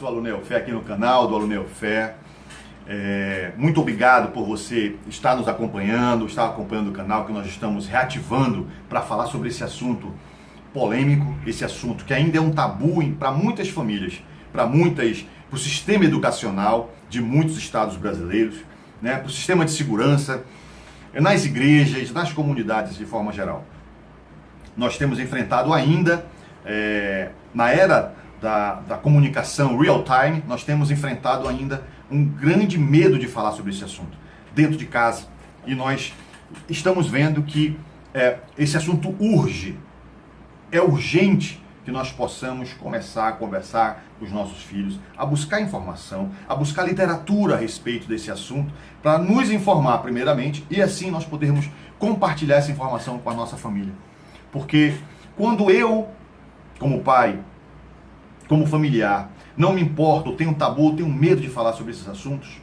sou Aluneu Fé aqui no canal do Aluneu Fé. Muito obrigado por você estar nos acompanhando, estar acompanhando o canal que nós estamos reativando para falar sobre esse assunto polêmico, esse assunto que ainda é um tabu para muitas famílias, para o sistema educacional de muitos estados brasileiros, né, para o sistema de segurança, nas igrejas, nas comunidades de forma geral. Nós temos enfrentado ainda, na era da comunicação real time, nós temos enfrentado ainda um grande medo de falar sobre esse assunto dentro de casa. E nós estamos vendo que esse assunto urge, é urgente que nós possamos começar a conversar com os nossos filhos, a buscar informação, a buscar literatura a respeito desse assunto, para nos informar primeiramente e assim nós podermos compartilhar essa informação com a nossa família. Porque quando eu, como pai, como familiar, não me importo, eu tenho tabu, eu tenho medo de falar sobre esses assuntos,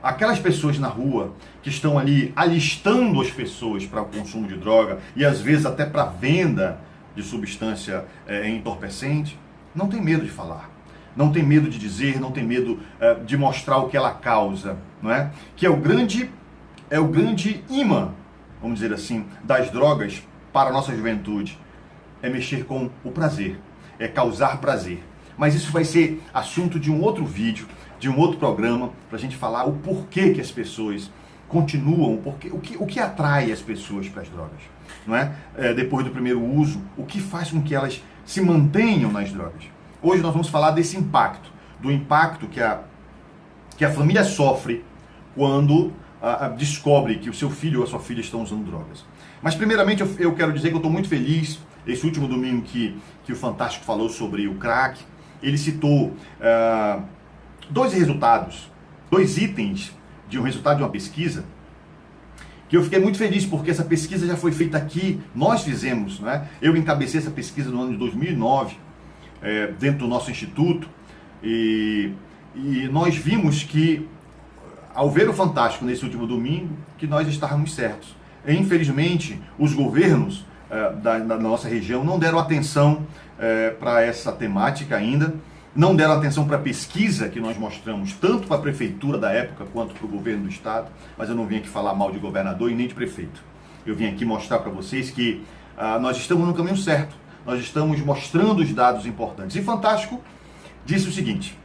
aquelas pessoas na rua que estão ali alistando as pessoas para o consumo de droga e às vezes até para venda de substância entorpecente, não tem medo de falar, não tem medo de dizer, não tem medo de mostrar o que ela causa, não é? Que é o grande imã, vamos dizer assim, das drogas para a nossa juventude, é mexer com o prazer, é causar prazer. Mas isso vai ser assunto de um outro vídeo, de um outro programa, para a gente falar o porquê que as pessoas continuam, o que atrai as pessoas para as drogas, não é? Depois do primeiro uso, o que faz com que elas se mantenham nas drogas. Hoje nós vamos falar desse impacto, do impacto que a família sofre quando descobre que o seu filho ou a sua filha estão usando drogas. Mas primeiramente eu quero dizer que eu estou muito feliz. Esse último domingo que o Fantástico falou sobre o crack, ele citou dois resultados, dois itens de um resultado de uma pesquisa, que eu fiquei muito feliz, porque essa pesquisa já foi feita aqui, nós fizemos, né? Eu encabecei essa pesquisa no ano de 2009, dentro do nosso instituto, e nós vimos que, ao ver o Fantástico nesse último domingo, que nós estávamos certos. Infelizmente, os governos da nossa região não deram atenção para essa temática ainda, não deram atenção para a pesquisa que nós mostramos, tanto para a prefeitura da época quanto para o governo do estado, mas eu não vim aqui falar mal de governador e nem de prefeito. Eu vim aqui mostrar para vocês que nós estamos no caminho certo, nós estamos mostrando os dados importantes. E Fantástico disse o seguinte,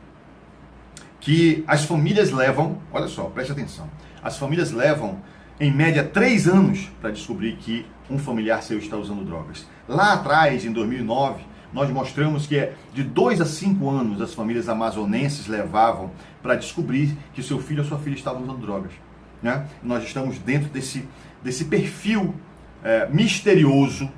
que as famílias levam, olha só, preste atenção, as famílias levam em média 3 anos para descobrir que um familiar seu está usando drogas. Lá atrás, em 2009, nós mostramos que de 2 a 5 anos as famílias amazonenses levavam para descobrir que o seu filho ou sua filha estavam usando drogas, né? Nós estamos dentro desse perfil misterioso,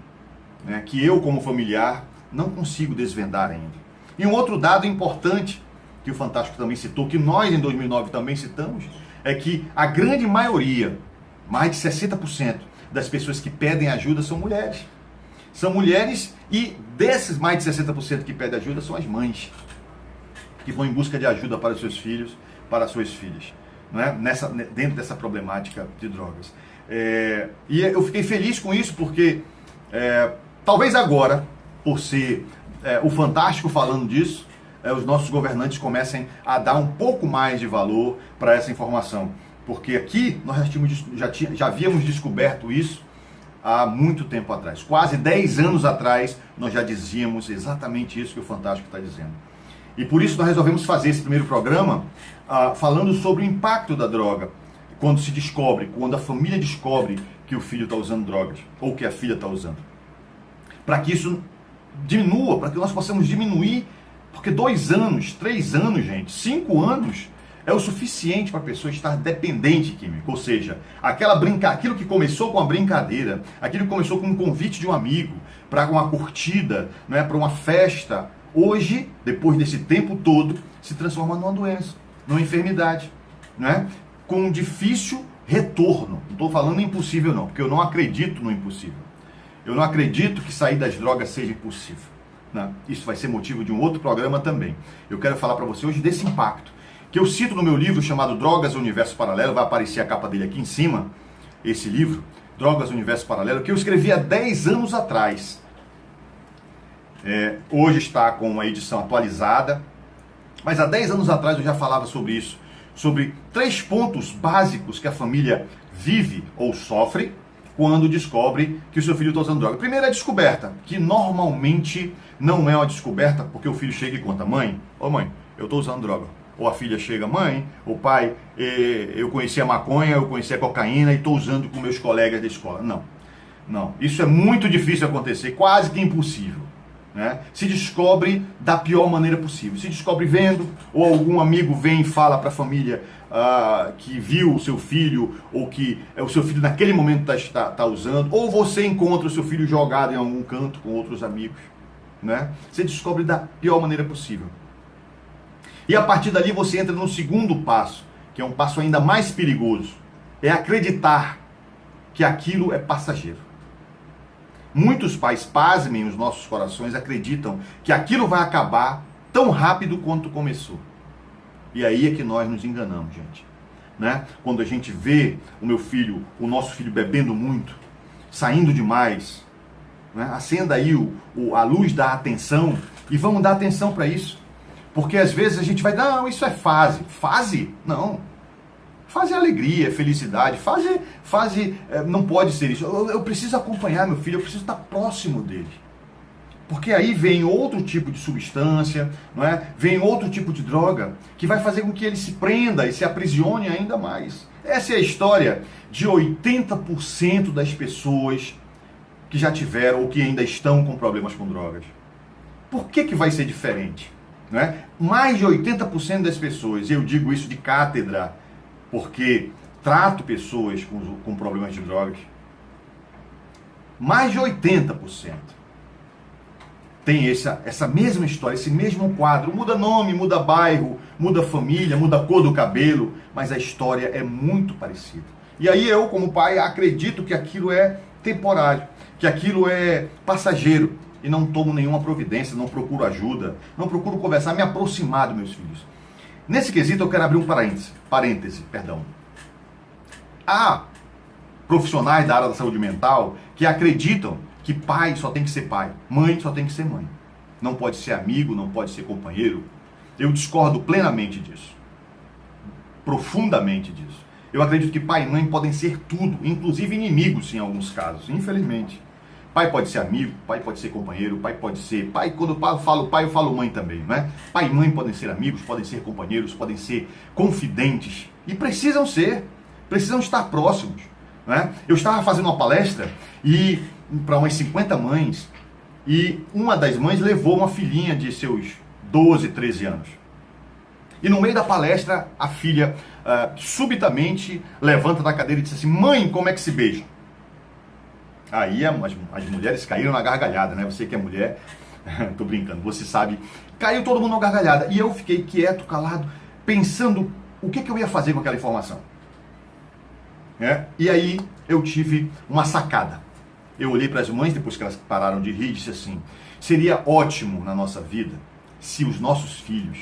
né, que eu, como familiar, não consigo desvendar ainda. E um outro dado importante que o Fantástico também citou, que nós em 2009 também citamos, é que a grande maioria, mais de 60% das pessoas que pedem ajuda são mulheres. São mulheres e desses mais de 60% que pedem ajuda são as mães, que vão em busca de ajuda para os seus filhos, para as suas filhas, não é? Dentro dessa problemática de drogas. E eu fiquei feliz com isso porque talvez agora, por ser o Fantástico falando disso, os nossos governantes comecem a dar um pouco mais de valor para essa informação. Porque aqui nós já havíamos descoberto isso há muito tempo atrás. Quase 10 anos atrás nós já dizíamos exatamente isso que o Fantástico está dizendo. E por isso nós resolvemos fazer esse primeiro programa falando sobre o impacto da droga. Quando se descobre, quando a família descobre que o filho está usando drogas, ou que a filha está usando. Para que isso diminua, para que nós possamos diminuir, porque 2 anos, 3 anos, gente, 5 anos é o suficiente para a pessoa estar dependente químico. Ou seja, aquilo que começou com a brincadeira, aquilo que começou com um convite de um amigo, para uma curtida, né, para uma festa, hoje, depois desse tempo todo, se transforma numa doença, numa enfermidade, né, com um difícil retorno. Não estou falando impossível não, porque eu não acredito no impossível. Eu não acredito que sair das drogas seja impossível, né? Isso vai ser motivo de um outro programa também. Eu quero falar para você hoje desse impacto, que eu cito no meu livro chamado Drogas, Universo Paralelo, vai aparecer a capa dele aqui em cima, esse livro, Drogas, Universo Paralelo, que eu escrevi há 10 anos atrás. Hoje está com uma edição atualizada, Mas há 10 anos atrás eu já falava sobre isso, sobre 3 pontos básicos que a família vive ou sofre quando descobre que o seu filho está usando droga. Primeiro é a descoberta, que normalmente não é uma descoberta porque o filho chega e conta: mãe, ô mãe, eu estou usando droga. Ou a filha chega: mãe, o pai, eu conheci a maconha, eu conheci a cocaína e estou usando com meus colegas da escola. Não. Isso é muito difícil de acontecer, quase que impossível. Né? Se descobre da pior maneira possível. Se descobre vendo, ou algum amigo vem e fala para a família que viu o seu filho, ou que o seu filho naquele momento está usando, ou você encontra o seu filho jogado em algum canto com outros amigos. Né? Você descobre da pior maneira possível. E a partir dali você entra no segundo passo, que é um passo ainda mais perigoso. É acreditar que aquilo é passageiro. Muitos pais, pasmem os nossos corações, acreditam que aquilo vai acabar tão rápido quanto começou. E aí é que nós nos enganamos, gente. Né? Quando a gente vê o nosso filho bebendo muito, saindo demais, né? Acenda aí a luz da atenção e vamos dar atenção para isso. Porque às vezes a gente vai, não, isso é fase. Fase? Não. Fase é alegria, é felicidade. Fase não pode ser isso. Eu preciso acompanhar meu filho, eu preciso estar próximo dele. Porque aí vem outro tipo de substância, não é? Vem outro tipo de droga que vai fazer com que ele se prenda e se aprisione ainda mais. Essa é a história de 80% das pessoas que já tiveram ou que ainda estão com problemas com drogas. Por que vai ser diferente? Não é? Mais de 80% das pessoas, eu digo isso de cátedra, porque trato pessoas com problemas de drogas, mais de 80% tem essa mesma história, esse mesmo quadro. Muda nome, muda bairro, muda família, muda a cor do cabelo, mas a história é muito parecida. E aí eu, como pai, acredito que aquilo é temporário, que aquilo é passageiro, e não tomo nenhuma providência, não procuro ajuda, não procuro conversar, me aproximar dos meus filhos. Nesse quesito eu quero abrir um parêntese. Há profissionais da área da saúde mental que acreditam que pai só tem que ser pai, mãe só tem que ser mãe. Não pode ser amigo, não pode ser companheiro. Eu discordo plenamente disso. Profundamente disso. Eu acredito que pai e mãe podem ser tudo, inclusive inimigos em alguns casos, infelizmente. Pai pode ser amigo, pai pode ser companheiro, pai pode ser... Pai, quando eu falo pai, eu falo mãe também, né? Pai e mãe podem ser amigos, podem ser companheiros, podem ser confidentes. E precisam estar próximos. Né? Eu estava fazendo uma palestra para umas 50 mães, e uma das mães levou uma filhinha de seus 12, 13 anos. E no meio da palestra, a filha subitamente levanta da cadeira e diz assim: mãe, como é que se beija? Aí as mulheres caíram na gargalhada, né? Você que é mulher, tô brincando, você sabe, caiu todo mundo na gargalhada. E eu fiquei quieto, calado, pensando o que eu ia fazer com aquela informação. E aí eu tive uma sacada. Eu olhei para as mães, depois que elas pararam de rir, e disse assim: seria ótimo na nossa vida se os nossos filhos,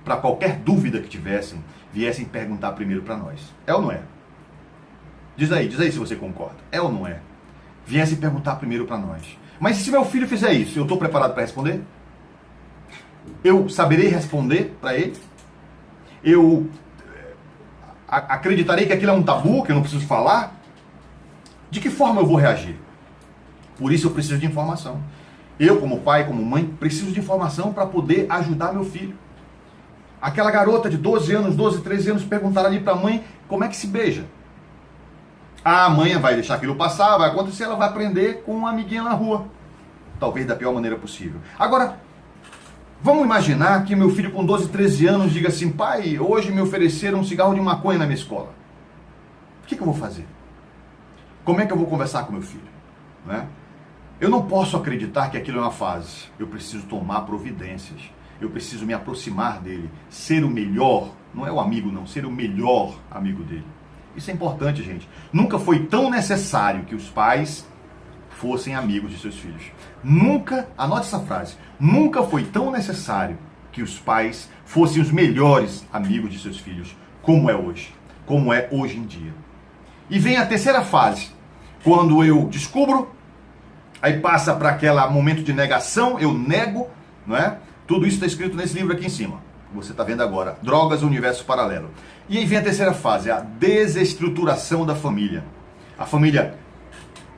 para qualquer dúvida que tivessem, viessem perguntar primeiro para nós. É ou não é? Diz aí se você concorda. É ou não é? Viessem perguntar primeiro para nós. Mas se meu filho fizer isso, eu estou preparado para responder? Eu saberei responder para ele? Eu acreditarei que aquilo é um tabu, que eu não preciso falar? De que forma eu vou reagir? Por isso eu preciso de informação. Eu, como pai, como mãe, preciso de informação para poder ajudar meu filho. Aquela garota de 12 anos, 12, 13 anos, perguntar ali para a mãe como é que se beija. A mãe vai deixar aquilo passar, vai acontecer, ela vai aprender com uma amiguinha na rua. Talvez da pior maneira possível. Agora, vamos imaginar que meu filho com 12, 13 anos diga assim: pai, hoje me ofereceram um cigarro de maconha na minha escola. O que eu vou fazer? Como é que eu vou conversar com meu filho? Né? Eu não posso acreditar que aquilo é uma fase. Eu preciso tomar providências. Eu preciso me aproximar dele. Ser o melhor, não é o amigo não, ser o melhor amigo dele. Isso é importante, gente. Nunca foi tão necessário que os pais fossem amigos de seus filhos. Nunca, anote essa frase, nunca foi tão necessário que os pais fossem os melhores amigos de seus filhos, como é hoje em dia. E vem a terceira fase, quando eu descubro, aí passa para aquele momento de negação, eu nego, não é? Tudo isso está escrito nesse livro aqui em cima. Você está vendo agora, drogas, universo paralelo. E aí vem a terceira fase, a desestruturação da família. A família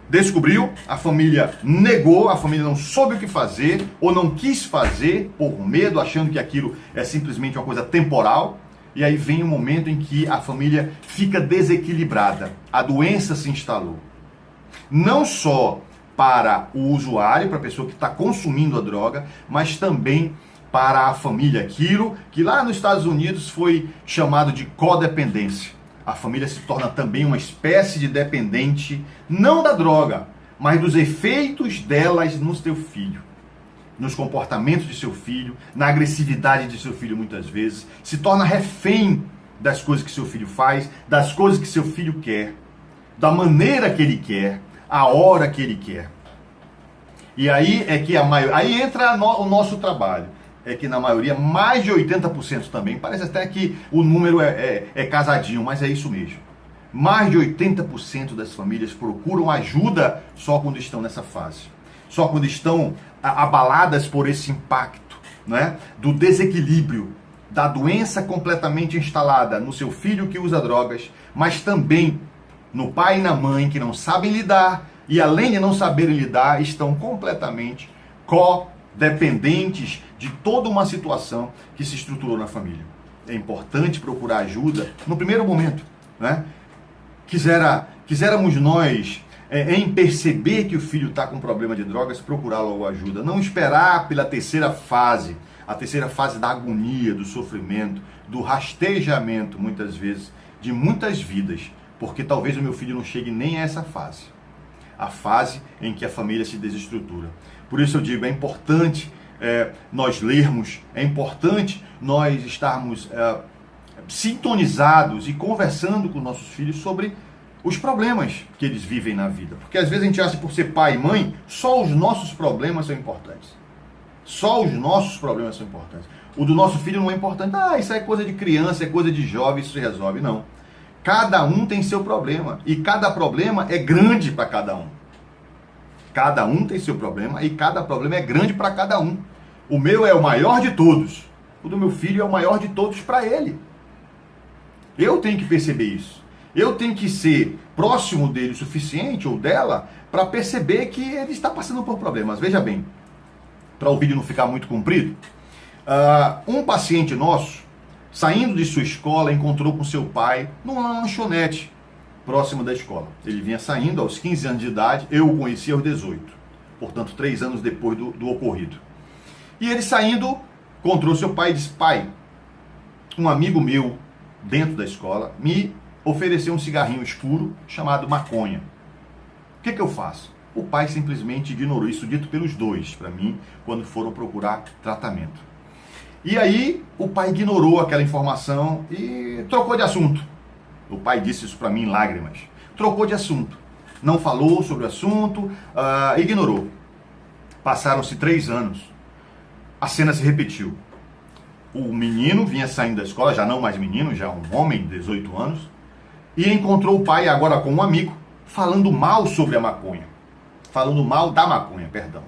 descobriu, a família negou, a família não soube o que fazer ou não quis fazer por medo, achando que aquilo é simplesmente uma coisa temporal. E aí vem um momento em que a família fica desequilibrada. A doença se instalou. Não só para o usuário, para a pessoa que está consumindo a droga, mas também para a família. Aquilo que lá nos Estados Unidos foi chamado de codependência. A família se torna também uma espécie de dependente, não da droga, mas dos efeitos delas no seu filho, nos comportamentos de seu filho, na agressividade de seu filho muitas vezes, se torna refém das coisas que seu filho faz, das coisas que seu filho quer, da maneira que ele quer, a hora que ele quer. E aí é que aí entra o nosso trabalho. É que na maioria, mais de 80% também, parece até que o número é casadinho, mas é isso mesmo. Mais de 80% das famílias procuram ajuda só quando estão nessa fase. Só quando estão abaladas por esse impacto, né, do desequilíbrio, da doença completamente instalada no seu filho que usa drogas, mas também no pai e na mãe que não sabem lidar e, além de não saberem lidar, estão completamente codependentes de toda uma situação que se estruturou na família. É importante procurar ajuda no primeiro momento, né? Quiséramos nós, em perceber que o filho está com problema de drogas, procurar logo ajuda. Não esperar pela terceira fase, a terceira fase da agonia, do sofrimento, do rastejamento, muitas vezes, de muitas vidas, porque talvez o meu filho não chegue nem a essa fase. A fase em que a família se desestrutura. Por isso eu digo, é importante nós lermos, é importante nós estarmos sintonizados e conversando com nossos filhos sobre os problemas que eles vivem na vida. Porque às vezes a gente acha que por ser pai e mãe, só os nossos problemas são importantes. Só os nossos problemas são importantes. O do nosso filho não é importante. Isso é coisa de criança, é coisa de jovem, isso se resolve. Não. Cada um tem seu problema. E cada problema é grande para cada um. Cada um tem seu problema e cada problema é grande para cada um. O meu é o maior de todos. O do meu filho é o maior de todos para ele. Eu tenho que perceber isso. Eu tenho que ser próximo dele o suficiente, ou dela, para perceber que ele está passando por problemas. Veja bem, para o vídeo não ficar muito comprido, um paciente nosso, saindo de sua escola, encontrou com seu pai numa lanchonete próximo da escola. Ele vinha saindo aos 15 anos de idade, eu o conheci aos 18, portanto 3 anos depois do ocorrido. E ele saindo, encontrou seu pai e disse: pai, um amigo meu dentro da escola me ofereceu um cigarrinho escuro chamado maconha. O que eu faço? O pai simplesmente ignorou isso, dito pelos dois para mim, quando foram procurar tratamento. E aí o pai ignorou aquela informação e trocou de assunto. O pai disse isso para mim em lágrimas. Trocou de assunto. Não falou sobre o assunto, ignorou. Passaram-se 3 anos. A cena se repetiu. O menino vinha saindo da escola, já não mais menino, já um homem de 18 anos, e encontrou o pai, agora com um amigo, falando mal sobre a maconha. Falando mal da maconha, perdão.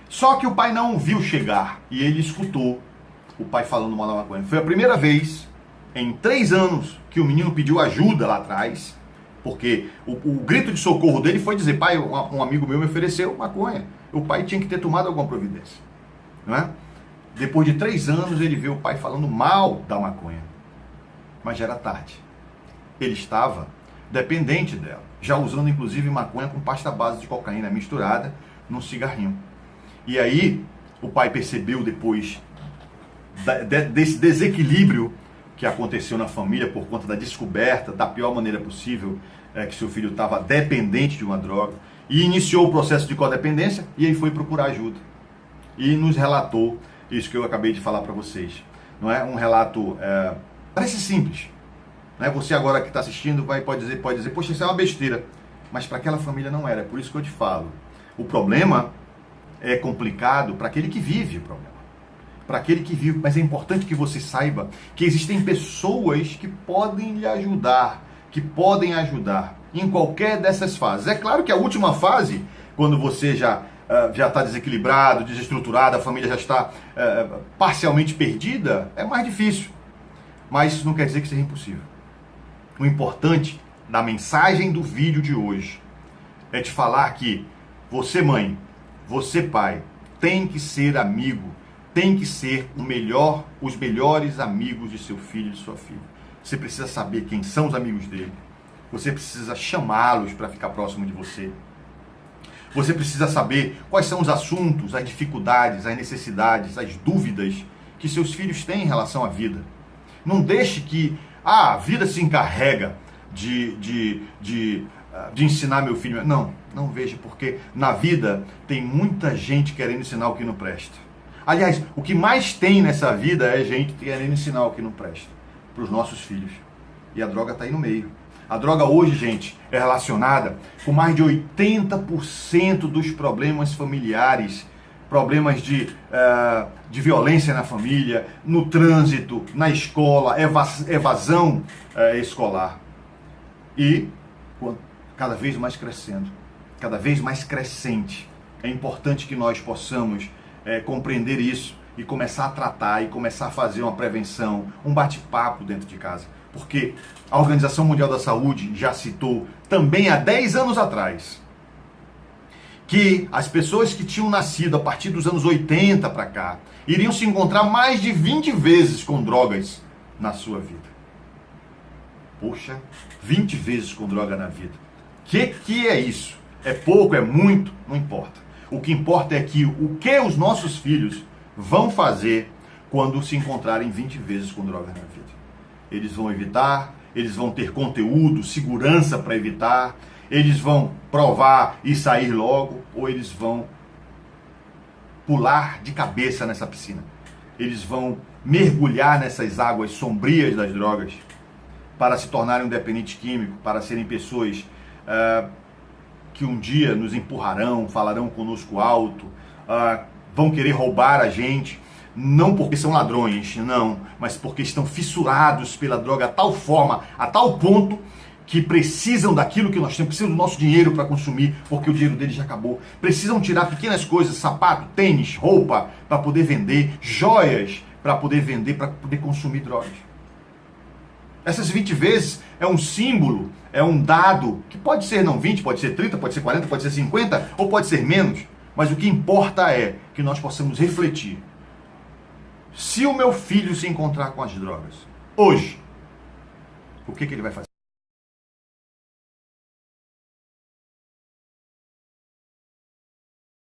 Só que o pai não o viu chegar e ele escutou o pai falando mal da maconha. Foi a primeira vez em 3 anos que o menino pediu ajuda lá atrás, porque o grito de socorro dele foi dizer: pai, um amigo meu me ofereceu maconha. O pai tinha que ter tomado alguma providência, não é? Depois de 3 anos ele viu o pai falando mal da maconha, mas já era tarde. Ele estava dependente dela, já usando inclusive maconha com pasta base de cocaína misturada num cigarrinho. E aí o pai percebeu, depois desse desequilíbrio que aconteceu na família por conta da descoberta da pior maneira possível, que seu filho estava dependente de uma droga, e iniciou o processo de codependência, e aí foi procurar ajuda. E nos relatou isso que eu acabei de falar para vocês. Não é um relato, parece simples. Né? Você agora que está assistindo pode dizer, poxa, isso é uma besteira. Mas para aquela família não era, é por isso que eu te falo. O problema é complicado para aquele que vive o problema. Para aquele que vive, mas é importante que você saiba que existem pessoas que podem lhe ajudar, que podem ajudar em qualquer dessas fases. É claro que a última fase, quando você já já está desequilibrado, desestruturado, a família já está parcialmente perdida, é mais difícil. Mas isso não quer dizer que seja impossível. O importante da mensagem do vídeo de hoje é te falar que você, mãe, você, pai, tem que ser amigo, tem que ser os melhores amigos de seu filho e de sua filha. Você precisa saber quem são os amigos dele. Você precisa chamá-los para ficar próximo de você. Você precisa saber quais são os assuntos, as dificuldades, as necessidades, as dúvidas que seus filhos têm em relação à vida. Não deixe que a vida se encarrega de ensinar meu filho. Não veja, porque na vida tem muita gente querendo ensinar o que não presta. Aliás, o que mais tem nessa vida é gente querendo ensinar o que não presta para os nossos filhos. E a droga está aí no meio. A droga hoje, gente, é relacionada com mais de 80% dos problemas familiares, problemas de violência na família, no trânsito, na escola, evasão escolar. E cada vez mais crescendo, cada vez mais crescente. É importante que nós possamos compreender isso e começar a tratar e começar a fazer uma prevenção, um bate-papo dentro de casa. Porque a Organização Mundial da Saúde já citou também há 10 anos atrás que as pessoas que tinham nascido a partir dos anos 80 para cá iriam se encontrar mais de 20 vezes com drogas na sua vida. Poxa, 20 vezes com droga na vida. Que é isso? É pouco, é muito? Não importa. O que importa é o que os nossos filhos vão fazer quando se encontrarem 20 vezes com droga na vida. Eles vão evitar, eles vão ter conteúdo, segurança para evitar, eles vão provar e sair logo, ou eles vão pular de cabeça nessa piscina. Eles vão mergulhar nessas águas sombrias das drogas para se tornarem um dependente químico, para serem pessoas que um dia nos empurrarão, falarão conosco alto, vão querer roubar a gente, não porque são ladrões, não, mas porque estão fissurados pela droga a tal forma, a tal ponto que precisam daquilo que nós temos, precisam do nosso dinheiro para consumir, porque o dinheiro deles já acabou. Precisam tirar pequenas coisas, sapato, tênis, roupa, para poder vender, joias, para poder vender, para poder consumir drogas. Essas 20 vezes é um símbolo, é um dado, que pode ser não 20, pode ser 30, pode ser 40, pode ser 50, ou pode ser menos, mas o que importa é que nós possamos refletir. Se o meu filho se encontrar com as drogas, hoje, o que ele vai fazer?